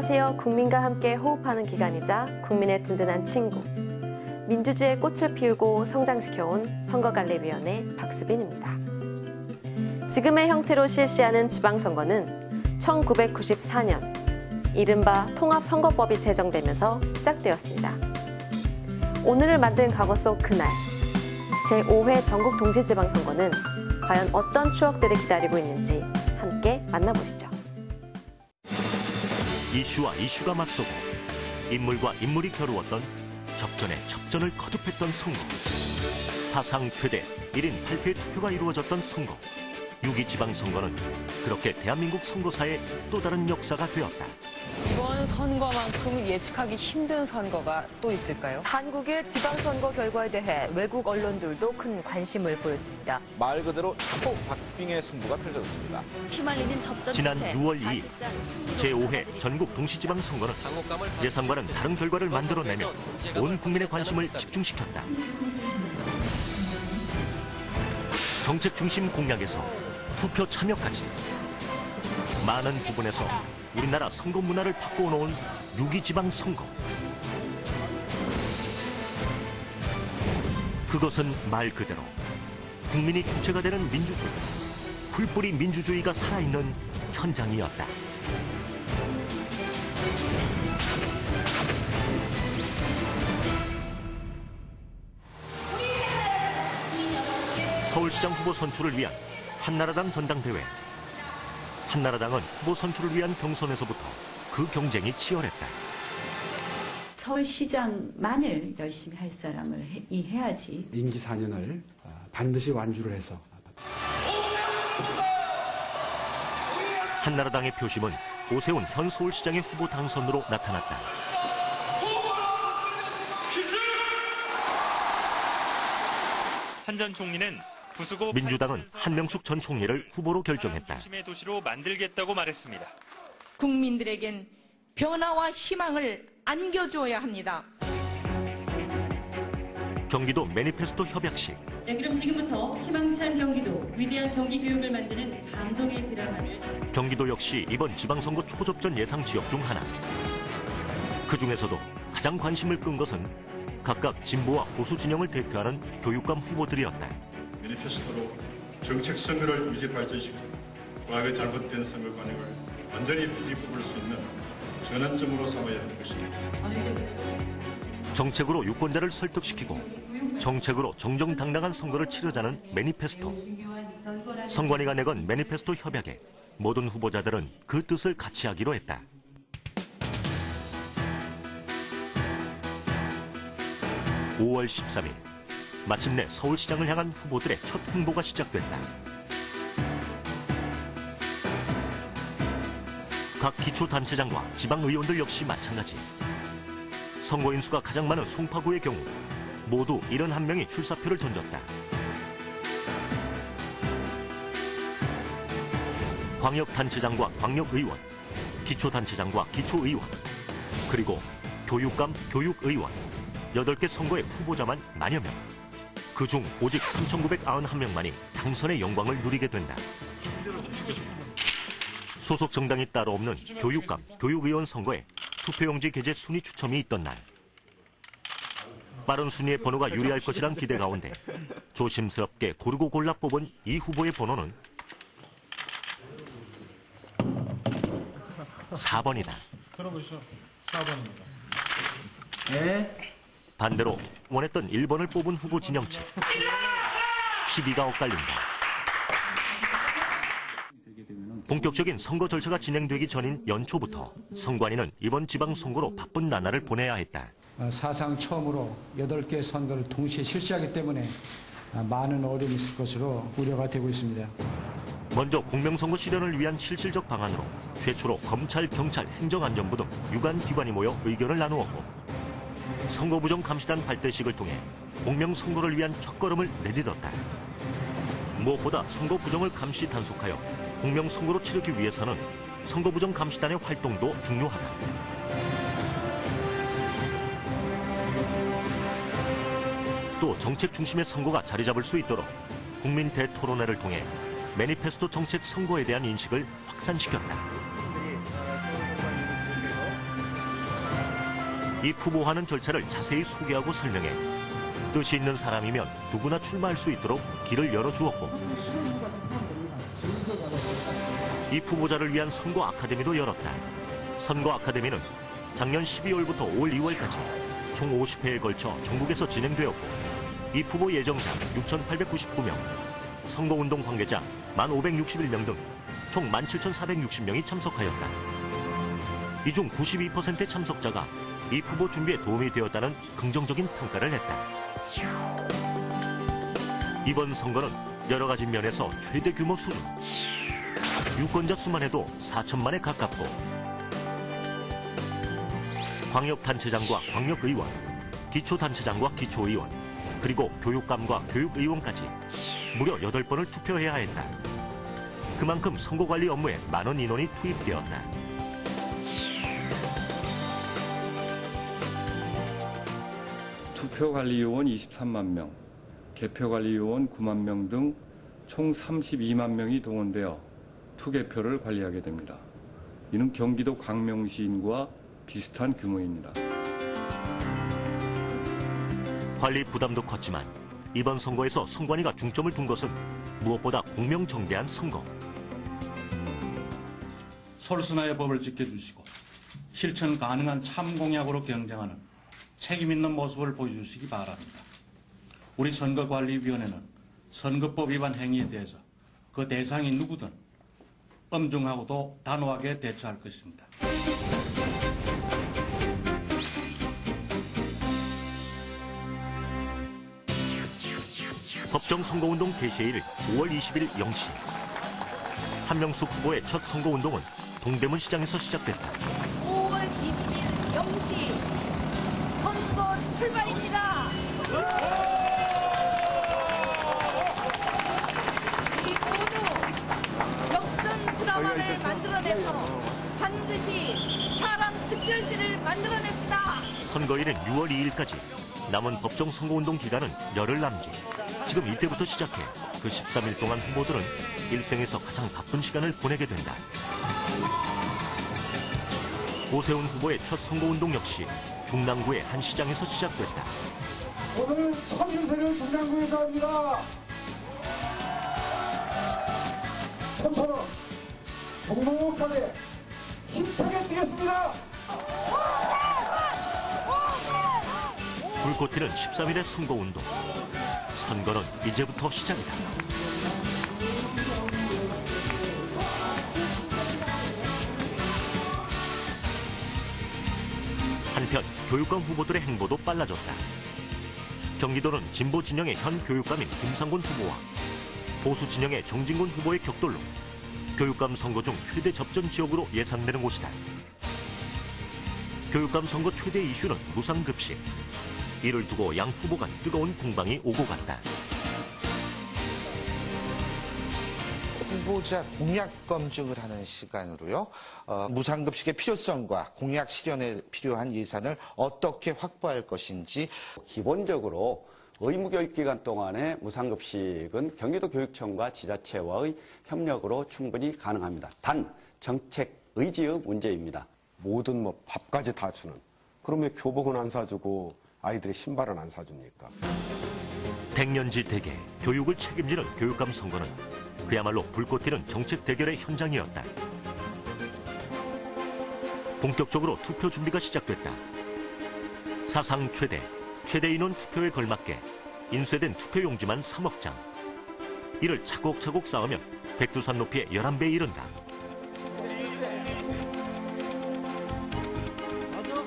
안녕하세요. 국민과 함께 호흡하는 기간이자 국민의 든든한 친구. 민주주의의 꽃을 피우고 성장시켜온 선거관리위원회 박수빈입니다. 지금의 형태로 실시하는 지방선거는 1994년 이른바 통합선거법이 제정되면서 시작되었습니다. 오늘을 만든 과거 속 그날, 제5회 전국 동시지방선거는 과연 어떤 추억들을 기다리고 있는지 함께 만나보시죠. 이슈와 이슈가 맞서고 인물과 인물이 겨루었던 접전에 접전을 거듭했던 선거. 사상 최대 1인 8패 투표가 이루어졌던 선거. 6.2 지방선거는 그렇게 대한민국 선거사의 또 다른 역사가 되었다. 이번 선거만큼 예측하기 힘든 선거가 또 있을까요? 한국의 지방선거 결과에 대해 외국 언론들도 큰 관심을 보였습니다. 말 그대로 초박빙의 승부가 펼쳐졌습니다. 휘말리는 접전 지난 6월 2일 제5회 전국 동시지방선거는 예상과는 다른 결과를 만들어내며 온 국민의 관심을 집중시켰다. 정책 중심 공약에서 투표 참여까지 많은 부분에서 우리나라 선거 문화를 바꿔놓은 6.2 지방선거. 그것은 말 그대로 국민이 주체가 되는 민주주의, 풀뿌리 민주주의가 살아있는 현장이었다. 서울시장 후보 선출을 위한 한나라당 전당대회. 한나라당은 후보 선출을 위한 경선에서부터 그 경쟁이 치열했다. 서울시장만을 열심히 할 사람을 해야지. 임기 4년을 반드시 완주를 해서. 한나라당의 표심은 오세훈 현 서울시장의 후보 당선으로 나타났다. 한 전 총리는 부수고 민주당은 한명숙 전 총리를 후보로 결정했다. 중심의 도시로 만들겠다고 말했습니다. 국민들에겐 변화와 희망을 안겨주어야 합니다. 경기도 매니페스토 협약식. 네, 그럼 지금부터 희망찬 경기도, 위대한 경기 교육을 만드는 감동의 드라마를. 경기도 역시 이번 지방선거 초접전 예상 지역 중 하나. 그 중에서도 가장 관심을 끈 것은 각각 진보와 보수 진영을 대표하는 교육감 후보들이었다. 매니페스토로 정책 선거를 유지 발전시키고 과거의 잘못된 선거 관행을 완전히 뒤집을 수 있는 전환점으로 삼아야 하는 것입니다. 정책으로 유권자를 설득시키고 정책으로 정정당당한 선거를 치르자는 매니페스토. 선관위가 내건 매니페스토 협약에 모든 후보자들은 그 뜻을 같이 하기로 했다. (5월 13일) 마침내 서울시장을 향한 후보들의 첫 행보가 시작됐다. 각 기초단체장과 지방의원들 역시 마찬가지. 선거인 수가 가장 많은 송파구의 경우 모두 71명이 출사표를 던졌다. 광역단체장과 광역의원, 기초단체장과 기초의원, 그리고 교육감, 교육의원 8개 선거의 후보자만 만여 명. 그중 오직 3,991명만이 당선의 영광을 누리게 된다. 소속 정당이 따로 없는 교육감, 교육의원 선거에 투표용지 게재 순위 추첨이 있던 날. 빠른 순위의 번호가 유리할 것이란 기대 가운데 조심스럽게 고르고 골라 뽑은 이 후보의 번호는 4번이다. 들어보시죠. 4번입니다. 네. 반대로 원했던 1번을 뽑은 후보 진영 측. 시비가 엇갈린다. 본격적인 선거 절차가 진행되기 전인 연초부터 선관위는 이번 지방선거로 바쁜 나날을 보내야 했다. 사상 처음으로 8개 선거를 동시에 실시하기 때문에 많은 어려움이 있을 것으로 우려가 되고 있습니다. 먼저 공명선거 실현을 위한 실질적 방안으로 최초로 검찰, 경찰, 행정안전부 등 유관기관이 모여 의견을 나누었고 선거부정 감시단 발대식을 통해 공명선거를 위한 첫걸음을 내딛었다. 무엇보다 선거부정을 감시 단속하여 공명선거로 치르기 위해서는 선거부정 감시단의 활동도 중요하다. 또 정책 중심의 선거가 자리 잡을 수 있도록 국민 대토론회를 통해 매니페스토 정책 선거에 대한 인식을 확산시켰다. 이 후보하는 절차를 자세히 소개하고 설명해 뜻이 있는 사람이면 누구나 출마할 수 있도록 길을 열어주었고 이 후보자를 위한 선거 아카데미도 열었다. 선거 아카데미는 작년 12월부터 올 2월까지 총 50회에 걸쳐 전국에서 진행되었고 이 후보 예정자 6,899명, 선거운동 관계자 1,561명 등 총 17,460명이 참석하였다. 이 중 92%의 참석자가 이 후보 준비에 도움이 되었다는 긍정적인 평가를 했다. 이번 선거는 여러 가지 면에서 최대 규모 수준, 유권자 수만 해도 4천만에 가깝고 광역단체장과 광역의원, 기초단체장과 기초의원, 그리고 교육감과 교육의원까지 무려 8번을 투표해야 했다. 그만큼 선거관리 업무에 많은 인원이 투입되었다. 투표관리요원 23만 명, 개표관리요원 9만 명 등 총 32만 명이 동원되어 투개표를 관리하게 됩니다. 이는 경기도 광명시인과 비슷한 규모입니다. 관리 부담도 컸지만 이번 선거에서 선관위가 중점을 둔 것은 무엇보다 공명정대한 선거. 솔선화의 법을 지켜주시고 실천 가능한 참공약으로 경쟁하는 책임 있는 모습을 보여주시기 바랍니다. 우리 선거관리위원회는 선거법 위반 행위에 대해서 그 대상이 누구든 엄중하고도 단호하게 대처할 것입니다. 법정 선거운동 개시일 5월 20일 0시. 한명숙 후보의 첫 선거운동은 동대문 시장에서 시작됐다. 5월 20일 0시 선거 출발입니다. 우리 모두 역전 드라마를 만들어내서 반드시 사람 특별시를 만들어냅시다. 선거일은 6월 2일까지. 남은 법정 선거운동 기간은 열흘 남짓. 지금 이때부터 시작해 그 13일 동안 후보들은 일생에서 가장 바쁜 시간을 보내게 된다. 오세훈 후보의 첫 선거운동 역시 중랑구의 한 시장에서 시작됐다. 오늘 첫 유세를 중랑구에서 합니다. 처음처럼 묵묵하게 힘차게 뛰겠습니다. 불꽃 튀는 13일의 선거운동. 선거는 이제부터 시작이다. 한편 교육감 후보들의 행보도 빨라졌다. 경기도는 진보 진영의 현 교육감인 김상곤 후보와 보수 진영의 정진곤 후보의 격돌로 교육감 선거 중 최대 접전 지역으로 예상되는 곳이다. 교육감 선거 최대 이슈는 무상급식. 이를 두고 양 후보 간 뜨거운 공방이 오고 갔다. 후보자 공약 검증을 하는 시간으로요. 무상급식의 필요성과 공약 실현에 필요한 예산을 어떻게 확보할 것인지. 기본적으로 의무교육기간 동안의 무상급식은 경기도 교육청과 지자체와의 협력으로 충분히 가능합니다. 단 정책 의지의 문제입니다. 모든 밥까지 다 주는. 그러면 교복은 안 사주고 아이들의 신발은 안 사줍니까? 백년지 대계 교육을 책임지는 교육감 선거는 그야말로 불꽃 튀는 정책 대결의 현장이었다. 본격적으로 투표 준비가 시작됐다. 사상 최대 인원 투표에 걸맞게 인쇄된 투표용지만 3억 장. 이를 차곡차곡 쌓으면 백두산 높이의 11배에 이른다.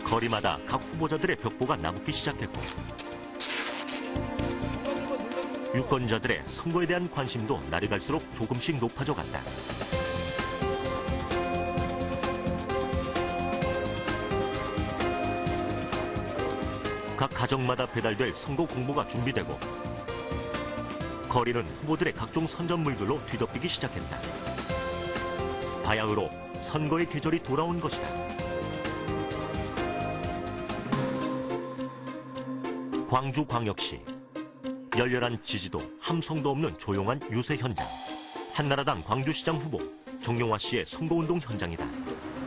거리마다 각 후보자들의 벽보가 나붙기 시작했고 유권자들의 선거에 대한 관심도 날이 갈수록 조금씩 높아져 갔다. 각 가정마다 배달될 선거 공보가 준비되고 거리는 후보들의 각종 선전물들로 뒤덮이기 시작했다. 바야흐로 선거의 계절이 돌아온 것이다. 광주광역시. 열렬한 지지도, 함성도 없는 조용한 유세 현장. 한나라당 광주시장 후보 정용화 씨의 선거운동 현장이다.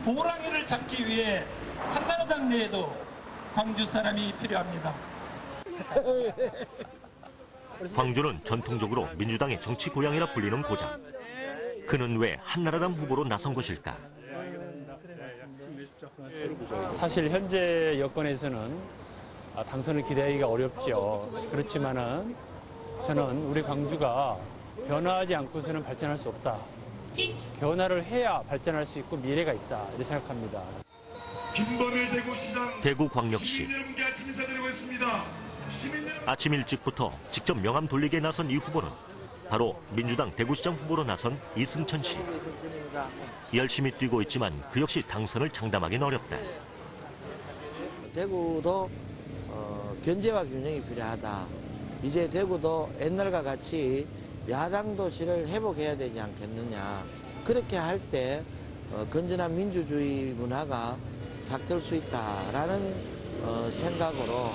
호랑이를 잡기 위해 한나라당 내에도 광주 사람이 필요합니다. 광주는 전통적으로 민주당의 정치 고향이라 불리는 고장. 그는 왜 한나라당 후보로 나선 것일까? 사실 현재 여건에서는 당선을 기대하기가 어렵죠. 그렇지만은 저는 우리 광주가 변화하지 않고서는 발전할 수 없다. 변화를 해야 발전할 수 있고 미래가 있다. 이렇게 생각합니다. 김범일 대구시장 대구광역시 아침 인사드리고 있습니다. 아침 일찍부터 직접 명함 돌리기에 나선 이 후보는 바로 민주당 대구시장 후보로 나선 이승천 씨. 열심히 뛰고 있지만 그 역시 당선을 장담하기는 어렵다. 대구도 견제와 균형이 필요하다. 이제 대구도 옛날과 같이 야당 도시를 회복해야 되지 않겠느냐. 그렇게 할 때 건전한 민주주의 문화가 삭될 수 있다라는 생각으로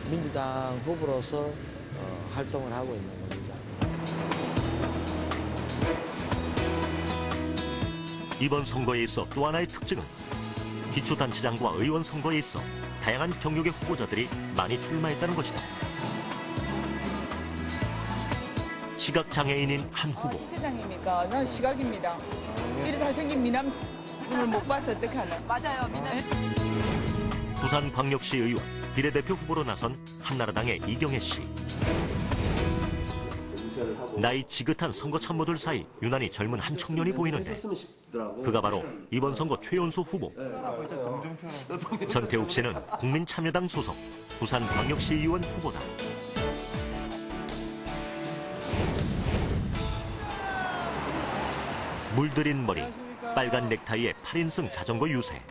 민주당 후보로서 활동을 하고 있는 겁니다. 이번 선거에 있어 또 하나의 특징은 기초단체장과 의원 선거에 있어 다양한 경력의 후보자들이 많이 출마했다는 것이다. 시각장애인인 한 후보. 시장입니까? 난 시각입니다. 이리 잘생긴 미남을 못 봐서 어떡하나. 맞아요, 미남. 부산광역시 의원 비례대표 후보로 나선 한나라당의 이경혜 씨. 나이 지긋한 선거 참모들 사이 유난히 젊은 한 청년이 보이는데 그가 바로 이번 선거 최연소 후보. 전태욱 씨는 국민참여당 소속 부산광역시 의원 후보다. 물들인 머리, 빨간 넥타이에 8인승 자전거 유세.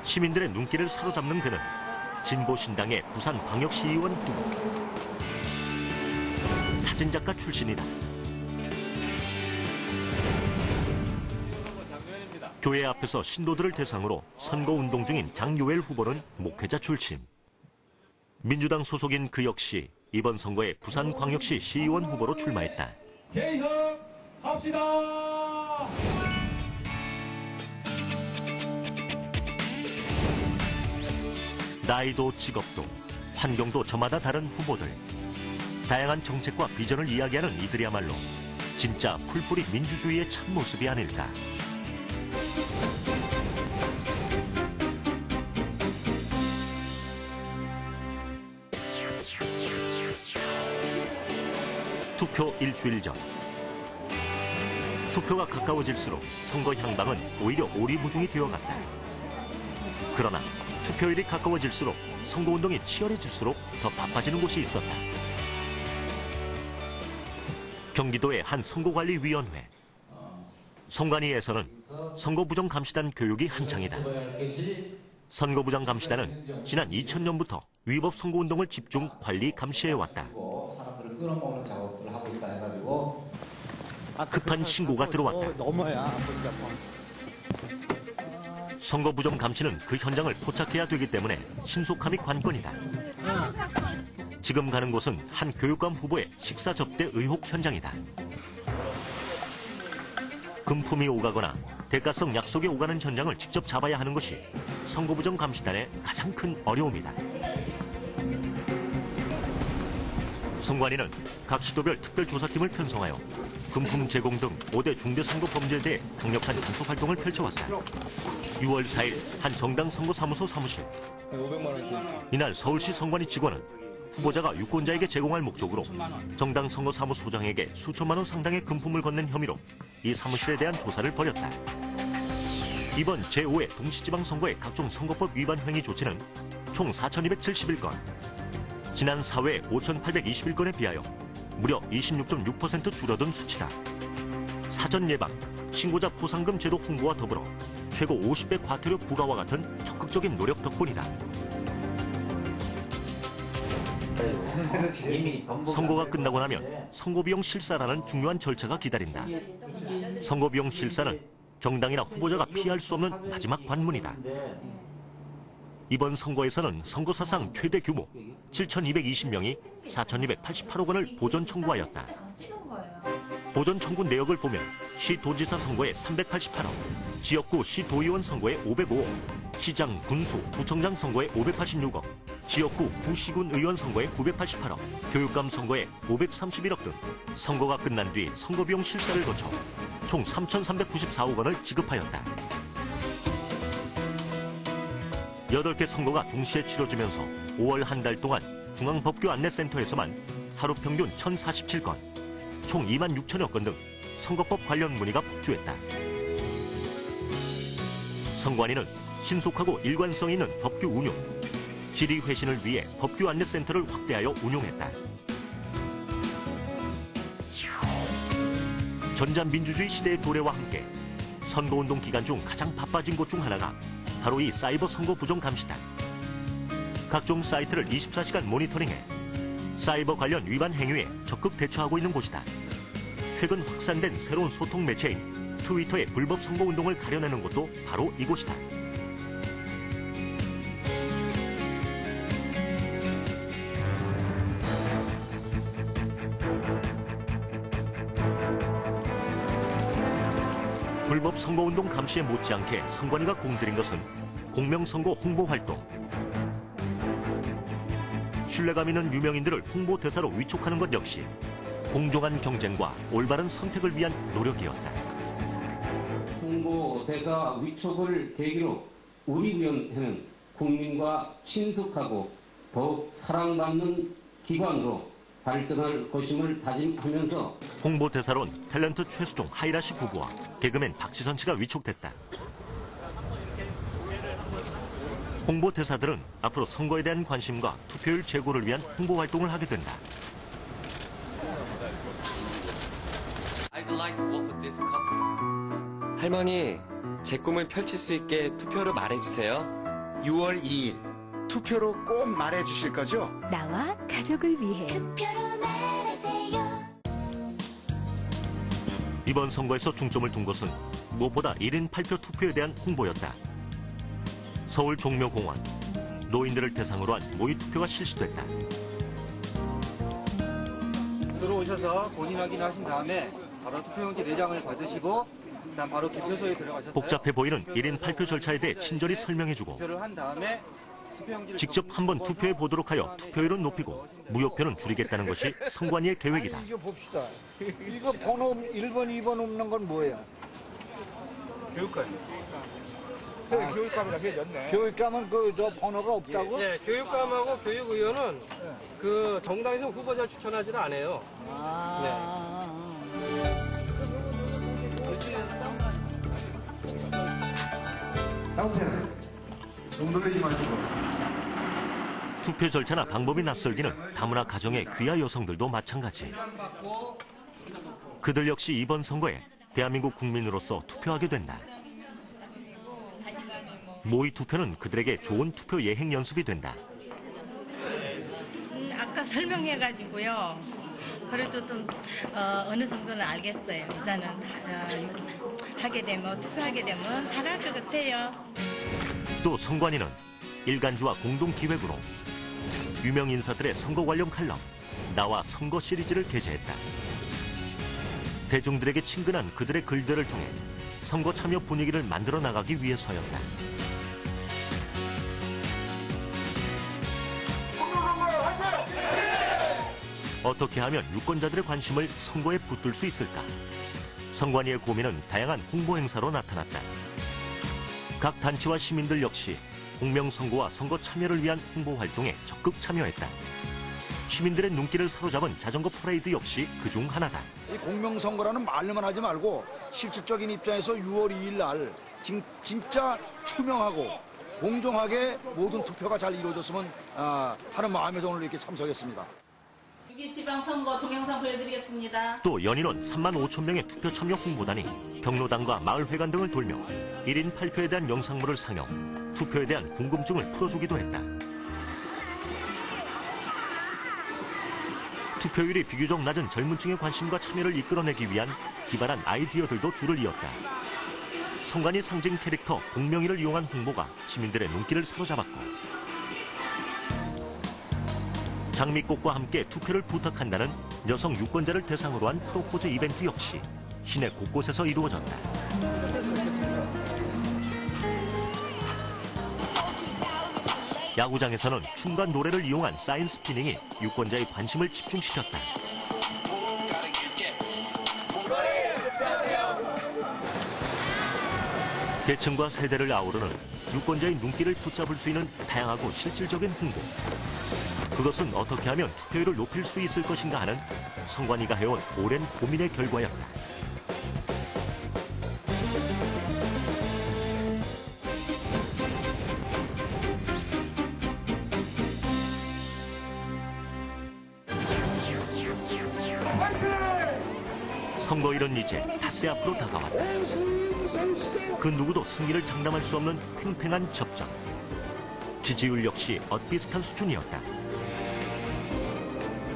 시민들의 눈길을 사로잡는 그는 진보신당의 부산광역시 의원 후보. 사진작가 출신이다. 교회 앞에서 신도들을 대상으로 선거운동 중인 장요엘 후보는 목회자 출신. 민주당 소속인 그 역시 이번 선거에 부산광역시 시의원 후보로 출마했다. 개혁합시다. 나이도 직업도 환경도 저마다 다른 후보들. 다양한 정책과 비전을 이야기하는 이들이야말로 진짜 풀뿌리 민주주의의 참모습이 아닐까. 투표 일주일 전. 투표가 가까워질수록 선거 향방은 오히려 오리무중이 되어갔다. 그러나 투표일이 가까워질수록 선거운동이 치열해질수록 더 바빠지는 곳이 있었다. 경기도의 한 선거관리위원회. 선관위에서는 선거부정감시단 교육이 한창이다. 선거부정감시단은 지난 2000년부터 위법 선거운동을 집중 관리 감시해왔다. 급한 신고가 들어왔다. 선거부정감시는 그 현장을 포착해야 되기 때문에 신속함이 관건이다. 지금 가는 곳은 한 교육감 후보의 식사 접대 의혹 현장이다. 금품이 오가거나 대가성 약속이 오가는 현장을 직접 잡아야 하는 것이 선거부정 감시단의 가장 큰 어려움이다. 선관위는 각 시도별 특별조사팀을 편성하여 금품 제공 등 5대 중대선거범죄에 대해 강력한 단속 활동을 펼쳐왔다. 6월 4일 한 정당 선거사무소 사무실. 이날 서울시 선관위 직원은 후보자가 유권자에게 제공할 목적으로 정당 선거사무소장에게 수천만 원 상당의 금품을 건넨 혐의로 이 사무실에 대한 조사를 벌였다. 이번 제5회 동시지방선거의 각종 선거법 위반 행위 조치는 총 4,271건. 지난 4회 5,821건에 비하여 무려 26.6% 줄어든 수치다. 사전 예방, 신고자 포상금 제도 홍보와 더불어 최고 50배 과태료 부과와 같은 적극적인 노력 덕분이다. 선거가 끝나고 나면 선거비용 실사라는 중요한 절차가 기다린다. 선거비용 실사는 정당이나 후보자가 피할 수 없는 마지막 관문이다. 이번 선거에서는 선거사상 최대 규모 7,220명이 4,288억 원을 보전 청구하였다. 보전 청구 내역을 보면 시도지사 선거에 388억, 지역구 시도의원 선거에 505억, 시장, 군수, 구청장 선거에 586억, 지역구, 구시군 의원 선거에 988억, 교육감 선거에 531억 등 선거가 끝난 뒤 선거비용 실사를 거쳐 총 3,394억 원을 지급하였다. 8개 선거가 동시에 치러지면서 5월 한 달 동안 중앙법규안내센터에서만 하루 평균 1,047건, 총 2만 6천여 건 등 선거법 관련 문의가 폭주했다. 선관위는 신속하고 일관성 있는 법규 운용, 질의 회신을 위해 법규안내센터를 확대하여 운용했다. 전자민주주의 시대의 도래와 함께 선거운동 기간 중 가장 바빠진 곳 중 하나가 바로 이 사이버 선거 부정 감시단. 각종 사이트를 24시간 모니터링해 사이버 관련 위반 행위에 적극 대처하고 있는 곳이다. 최근 확산된 새로운 소통 매체인 트위터의 불법 선거 운동을 가려내는 곳도 바로 이곳이다. 불법 선거운동 감시에 못지않게 선관위가 공들인 것은 공명선거 홍보 활동. 신뢰감 있는 유명인들을 홍보대사로 위촉하는 것 역시 공정한 경쟁과 올바른 선택을 위한 노력이었다. 홍보대사 위촉을 계기로 우리 위원회는 국민과 친숙하고 더욱 사랑받는 기관으로 발전할 것임을 다짐하면서 홍보대사론 탤런트 최수종, 하이라 씨 부부와 개그맨 박지선 씨가 위촉됐다. 홍보대사들은 앞으로 선거에 대한 관심과 투표율 제고를 위한 홍보 활동을 하게 된다. 할머니, 제 꿈을 펼칠 수 있게 투표로 말해주세요. 6월 2일 투표로 꼭 말해주실 거죠? 나와 가족을 위해 투표로 말하세요. 이번 선거에서 중점을 둔 것은 무엇보다 1인 8표 투표에 대한 홍보였다. 서울 종묘공원, 노인들을 대상으로 한 모의 투표가 실시됐다. 들어오셔서 본인 확인하신 다음에 바로 투표용지 4장을 받으시고 그다음 바로 기표소에 들어가셨어요. 복잡해 보이는 1인 8표 절차에 대해 친절히 설명해주고 투표를 한 다음에 직접 한번 투표해 보도록 하여 투표율은 높이고 무효표는 줄이겠다는 것이 선관위의 계획이다. 이거 봅시다. 이거 번호 1번, 2번 없는 건 뭐예요? 교육감. 교육감이라 해줬네. 교육감은 저 번호가 없다고? 네, 교육감하고 교육의원은 그 정당에서 후보자를 추천하지는 않아요. 나오세요. 놀라지 마시고. 투표 절차나 방법이 낯설기는 다문화 가정의 귀하 여성들도 마찬가지. 그들 역시 이번 선거에 대한민국 국민으로서 투표하게 된다. 모의 투표는 그들에게 좋은 투표 예행 연습이 된다. 아까 설명해가지고요. 그래도 좀 어느 정도는 알겠어요. 이제는 하게 되면 투표하게 되면 잘할 것 같아요. 또 선관위는 일간지와 공동기획으로 유명 인사들의 선거 관련 칼럼 나와 선거 시리즈를 게재했다. 대중들에게 친근한 그들의 글들을 통해 선거 참여 분위기를 만들어 나가기 위해서였다. 어떻게 하면 유권자들의 관심을 선거에 붙들 수 있을까? 선관위의 고민은 다양한 홍보 행사로 나타났다. 각 단체와 시민들 역시 공명선거와 선거 참여를 위한 홍보 활동에 적극 참여했다. 시민들의 눈길을 사로잡은 자전거 퍼레이드 역시 그중 하나다. 이 공명선거라는 말로만 하지 말고 실질적인 입장에서 6월 2일 날 진짜 투명하고 공정하게 모든 투표가 잘 이루어졌으면 하는 마음에서 오늘 이렇게 참석했습니다. 6.2 지방선거 동영상 보여드리겠습니다. 또 연인원 3만 5천 명의 투표 참여 홍보단이 경로당과 마을회관 등을 돌며 1인 8표에 대한 영상물을 상영, 투표에 대한 궁금증을 풀어주기도 했다. 투표율이 비교적 낮은 젊은 층의 관심과 참여를 이끌어내기 위한 기발한 아이디어들도 줄을 이었다. 선관위 상징 캐릭터 공명이를 이용한 홍보가 시민들의 눈길을 사로잡았고, 장미꽃과 함께 투표를 부탁한다는 여성 유권자를 대상으로 한 프로포즈 이벤트 역시 시내 곳곳에서 이루어졌다. 야구장에서는 춤과 노래를 이용한 사인 스피닝이 유권자의 관심을 집중시켰다. 계층과 세대를 아우르는 유권자의 눈길을 붙잡을 수 있는 다양하고 실질적인 홍보. 그것은 어떻게 하면 투표율을 높일 수 있을 것인가 하는 선관위가 해온 오랜 고민의 결과였다. 선거일은 이제 닷새 앞으로 다가왔다. 그 누구도 승리를 장담할 수 없는 팽팽한 접전. 지지율 역시 엇비슷한 수준이었다.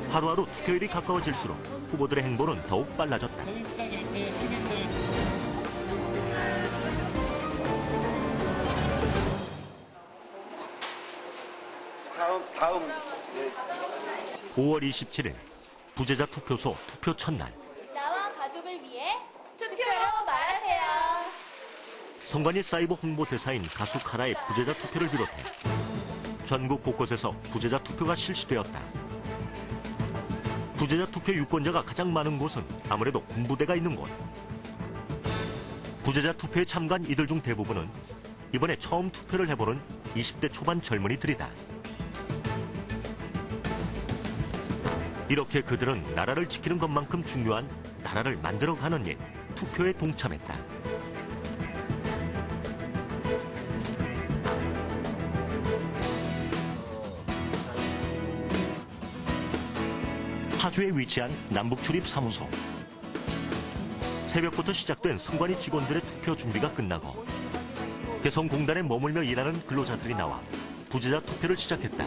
하루하루 투표일이 가까워질수록 후보들의 행보는 더욱 빨라졌다. 다음. 5월 27일 부재자 투표소 투표 첫날. 나와 가족을 위해 투표로 말하세요. 선관위 사이버 홍보 대사인 가수 카라의 부재자 투표를 비롯해 전국 곳곳에서 부재자 투표가 실시되었다. 부재자 투표 유권자가 가장 많은 곳은 아무래도 군부대가 있는 곳. 부재자 투표에 참가한 이들 중 대부분은 이번에 처음 투표를 해보는 20대 초반 젊은이들이다. 이렇게 그들은 나라를 지키는 것만큼 중요한 나라를 만들어가는 일, 투표에 동참했다. 파주에 위치한 남북출입사무소. 새벽부터 시작된 선관위 직원들의 투표 준비가 끝나고 개성공단에 머물며 일하는 근로자들이 나와 부재자 투표를 시작했다.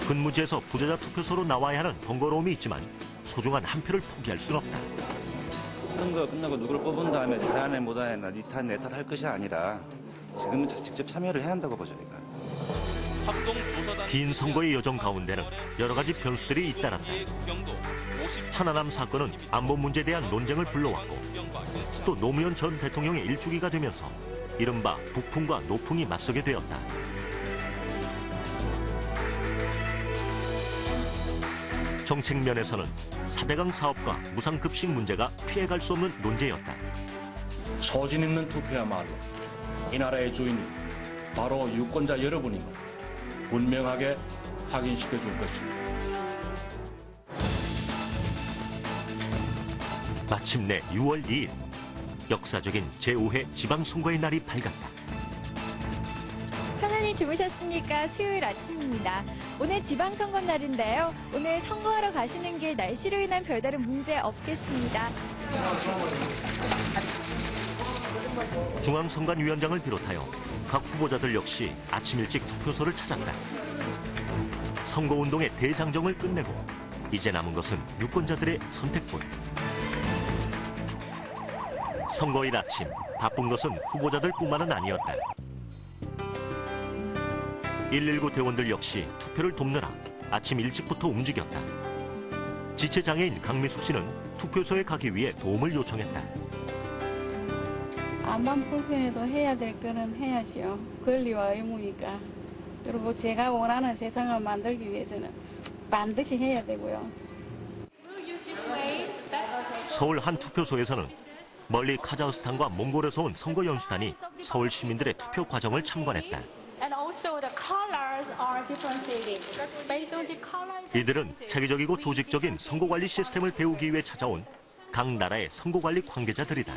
근무지에서 부재자 투표소로 나와야 하는 번거로움이 있지만 소중한 한 표를 포기할 순 없다. 선거 끝나고 누구를 뽑은 다음에 잘하네 못하네 니 탓 내 탓 할 것이 아니라 지금은 직접 참여를 해야 한다고 보죠. 그러니까. 긴 선거의 여정 가운데는 여러 가지 변수들이 잇따랐다. 천안함 사건은 안보 문제에 대한 논쟁을 불러왔고 또 노무현 전 대통령의 일주기가 되면서 이른바 북풍과 노풍이 맞서게 되었다. 정책 면에서는 4대강 사업과 무상급식 문제가 피해갈 수 없는 논제였다. 소신 있는 투표야말로 이 나라의 주인이 바로 유권자 여러분임을 분명하게 확인시켜 줄 것입니다. 마침내 6월 2일 역사적인 제5회 지방선거의 날이 밝았다. 편안히 주무셨습니까? 수요일 아침입니다. 오늘 지방선거 날인데요. 오늘 선거하러 가시는 길 날씨로 인한 별다른 문제 없겠습니다. 중앙선관위원장을 비롯하여 각 후보자들 역시 아침 일찍 투표소를 찾았다. 선거운동의 대장정을 끝내고 이제 남은 것은 유권자들의 선택뿐. 선거일 아침 바쁜 것은 후보자들뿐만은 아니었다. 119 대원들 역시 투표를 돕느라 아침 일찍부터 움직였다. 지체장애인 강미숙 씨는 투표소에 가기 위해 도움을 요청했다. 암만 불편해도 해야 될 거는 해야죠. 권리와 의무니까. 그리고 제가 원하는 세상을 만들기 위해서는 반드시 해야 되고요. 서울 한 투표소에서는 멀리 카자흐스탄과 몽골에서 온 선거 연수단이 서울 시민들의 투표 과정을 참관했다. 이들은 세계적이고 조직적인 선거관리 시스템을 배우기 위해 찾아온 각 나라의 선거관리 관계자들이다.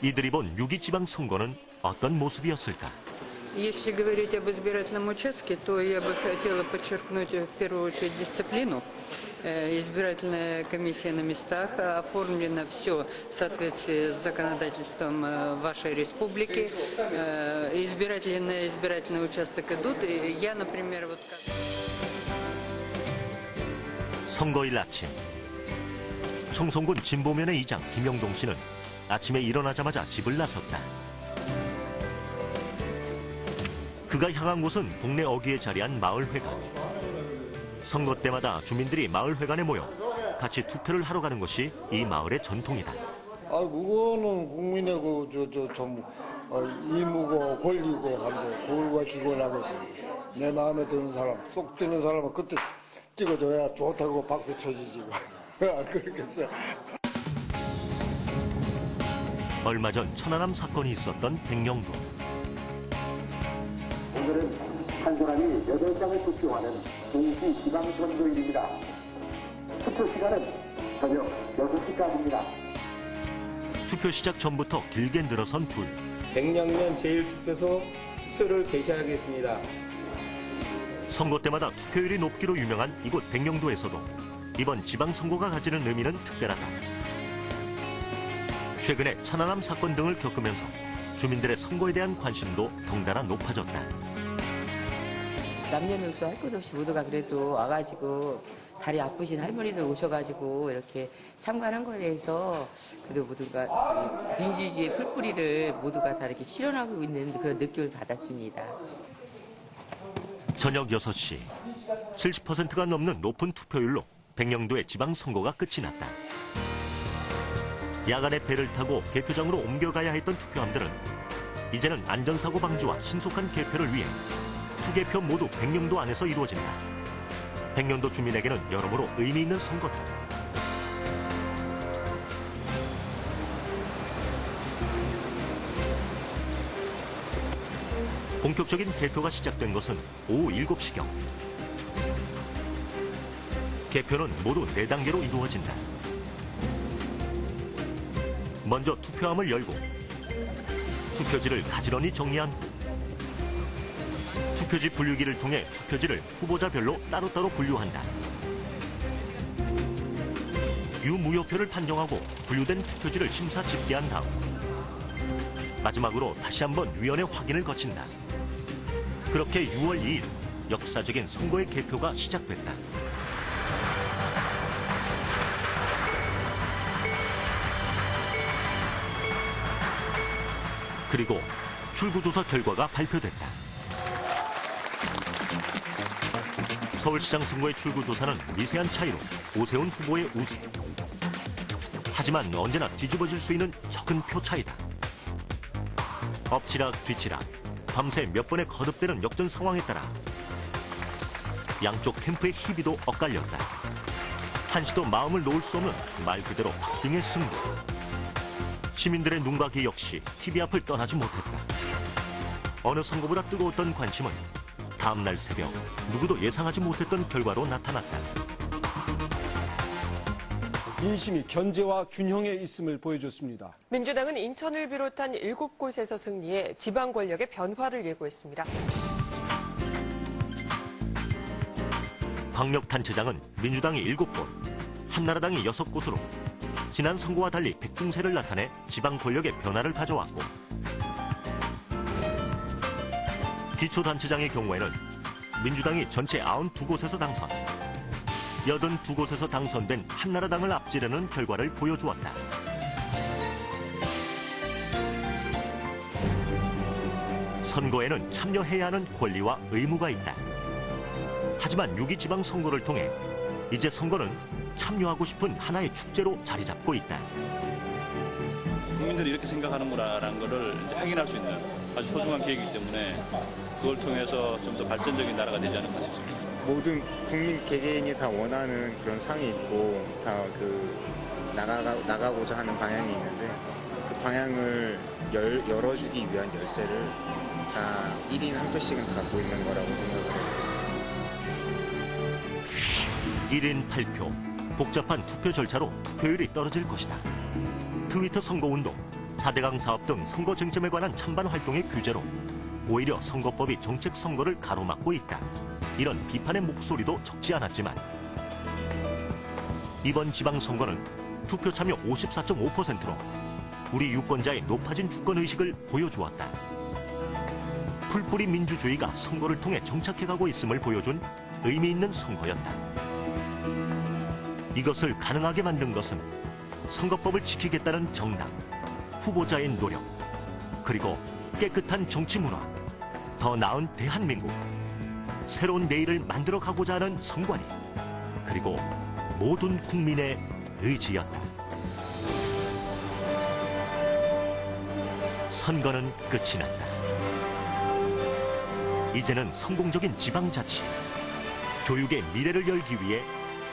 이들이 본 6.2 지방선거는 어떤 모습이었을까? Если говорить об избирательном участке, то я бы хотела подчеркнуть в первую очередь дисциплину. Избирательная комиссия на местах, оформлено все в соответствии с законодательством вашей республики. Избиратели на избирательный участок идут. Я, например, вот как... 선거일 아침, 청송군 진보면의 이장 김영동 씨는 아침에 일어나자마자 집을 나섰다. 그가 향한 곳은 동네 어귀에 자리한 마을회관. 선거 때마다 주민들이 마을회관에 모여 같이 투표를 하러 가는 것이 이 마을의 전통이다. 그거는 국민의 의무고 권리고 한데 그걸과 기권하겠습니다. 내 마음에 드는 사람, 쏙 드는 사람은 그때 찍어줘야 좋다고 박수 쳐주지. 안 그렇겠어요? 얼마 전 천안함 사건이 있었던 백령도. 오늘은 한 사람이 8장을 투표하는 동시 지방선거일입니다. 투표 시간은 저녁 6시까지입니다. 투표 시작 전부터 길게 늘어선 줄. 백령면 제1투표소 투표를 개시하겠습니다. 선거 때마다 투표율이 높기로 유명한 이곳 백령도에서도 이번 지방선거가 가지는 의미는 특별하다. 최근에 천안함 사건 등을 겪으면서 주민들의 선거에 대한 관심도 덩달아 높아졌다. 남녀노소 할 것 없이 모두가 그래도 와가지고 다리 아프신 할머니들 오셔가지고 이렇게 참관한 거에 대해서 그래도 모두가 민주주의의 풀뿌리를 모두가 다 이렇게 실현하고 있는 그런 느낌을 받았습니다. 저녁 6시, 70%가 넘는 높은 투표율로 백령도의 지방선거가 끝이 났다. 야간에 배를 타고 개표장으로 옮겨가야 했던 투표함들은 이제는 안전사고 방지와 신속한 개표를 위해 투개표 모두 백령도 안에서 이루어진다. 백령도 주민에게는 여러모로 의미 있는 선거다. 본격적인 개표가 시작된 것은 오후 7시경. 개표는 모두 4단계로 이루어진다. 먼저 투표함을 열고 투표지를 가지런히 정리한 후 투표지 분류기를 통해 투표지를 후보자별로 따로따로 분류한다. 유무효표를 판정하고 분류된 투표지를 심사 집계한 다음 마지막으로 다시 한번 위원회 확인을 거친다. 그렇게 6월 2일 역사적인 선거의 개표가 시작됐다. 그리고 출구조사 결과가 발표됐다. 서울시장 선거의 출구조사는 미세한 차이로 오세훈 후보의 우승. 하지만 언제나 뒤집어질 수 있는 적은 표 차이다. 엎치락 뒤치락, 밤새 몇 번의 거듭되는 역전 상황에 따라 양쪽 캠프의 희비도 엇갈렸다. 한시도 마음을 놓을 수 없는 말 그대로 덕빙의 승부. 시민들의 눈과 귀 역시 TV 앞을 떠나지 못했다. 어느 선거보다 뜨거웠던 관심은 다음 날 새벽 누구도 예상하지 못했던 결과로 나타났다. 민심이 견제와 균형에 있음을 보여줬습니다. 민주당은 인천을 비롯한 7곳에서 승리해 지방 권력의 변화를 예고했습니다. 광역단체장은 민주당이 7곳, 한나라당이 6곳으로 지난 선거와 달리 백중세를 나타내 지방 권력의 변화를 가져왔고, 기초단체장의 경우에는 민주당이 전체 92곳에서 당선, 82곳에서 당선된 한나라당을 앞지르는 결과를 보여주었다. 선거에는 참여해야 하는 권리와 의무가 있다. 하지만 6.2 지방선거를 통해 이제 선거는 참여하고 싶은 하나의 축제로 자리 잡고 있다. 국민들이 이렇게 생각하는구나라는 것을 이제 확인할 수 있는 아주 소중한 기회이기 때문에 그걸 통해서 좀 더 발전적인 나라가 되지 않을까 싶습니다. 모든 국민 개개인이 다 원하는 그런 상이 있고 다 나가고자 하는 방향이 있는데 그 방향을 열어주기 위한 열쇠를 다 1인 한 표씩은 다 갖고 있는 거라고 생각을 해요. 1인 8표, 복잡한 투표 절차로 투표율이 떨어질 것이다. 트위터 선거운동, 4대강 사업 등 선거 쟁점에 관한 찬반 활동의 규제로 오히려 선거법이 정책 선거를 가로막고 있다. 이런 비판의 목소리도 적지 않았지만 이번 지방선거는 투표 참여 54.5%로 우리 유권자의 높아진 주권의식을 보여주었다. 풀뿌리 민주주의가 선거를 통해 정착해가고 있음을 보여준 의미 있는 선거였다. 이것을 가능하게 만든 것은 선거법을 지키겠다는 정당, 후보자의 노력, 그리고 깨끗한 정치 문화, 더 나은 대한민국, 새로운 내일을 만들어가고자 하는 선관위, 그리고 모든 국민의 의지였다. 선거는 끝이 났다. 이제는 성공적인 지방자치, 교육의 미래를 열기 위해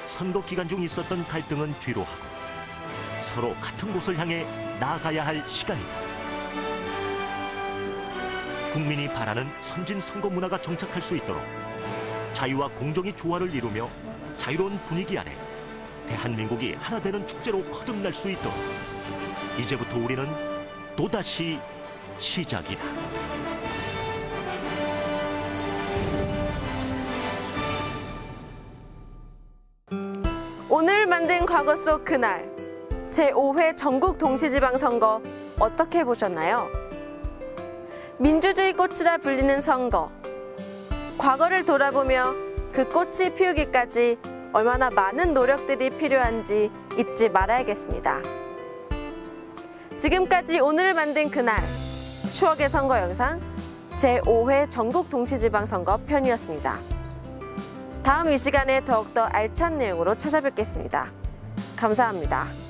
선거 기간 중 있었던 갈등은 뒤로 하고 서로 같은 곳을 향해 나아가야 할 시간이다. 국민이 바라는 선진 선거 문화가 정착할 수 있도록 자유와 공정이 조화를 이루며 자유로운 분위기 안에 대한민국이 하나 되는 축제로 거듭날 수 있도록 이제부터 우리는 또다시 시작이다. 오늘 만든 과거 속 그날, 제5회 전국 동시지방선거 어떻게 보셨나요? 민주주의 꽃이라 불리는 선거. 과거를 돌아보며 그 꽃이 피우기까지 얼마나 많은 노력들이 필요한지 잊지 말아야겠습니다. 지금까지 오늘 만든 그날, 추억의 선거 영상 제5회 전국 동시지방선거 편이었습니다. 다음 이 시간에 더욱더 알찬 내용으로 찾아뵙겠습니다. 감사합니다.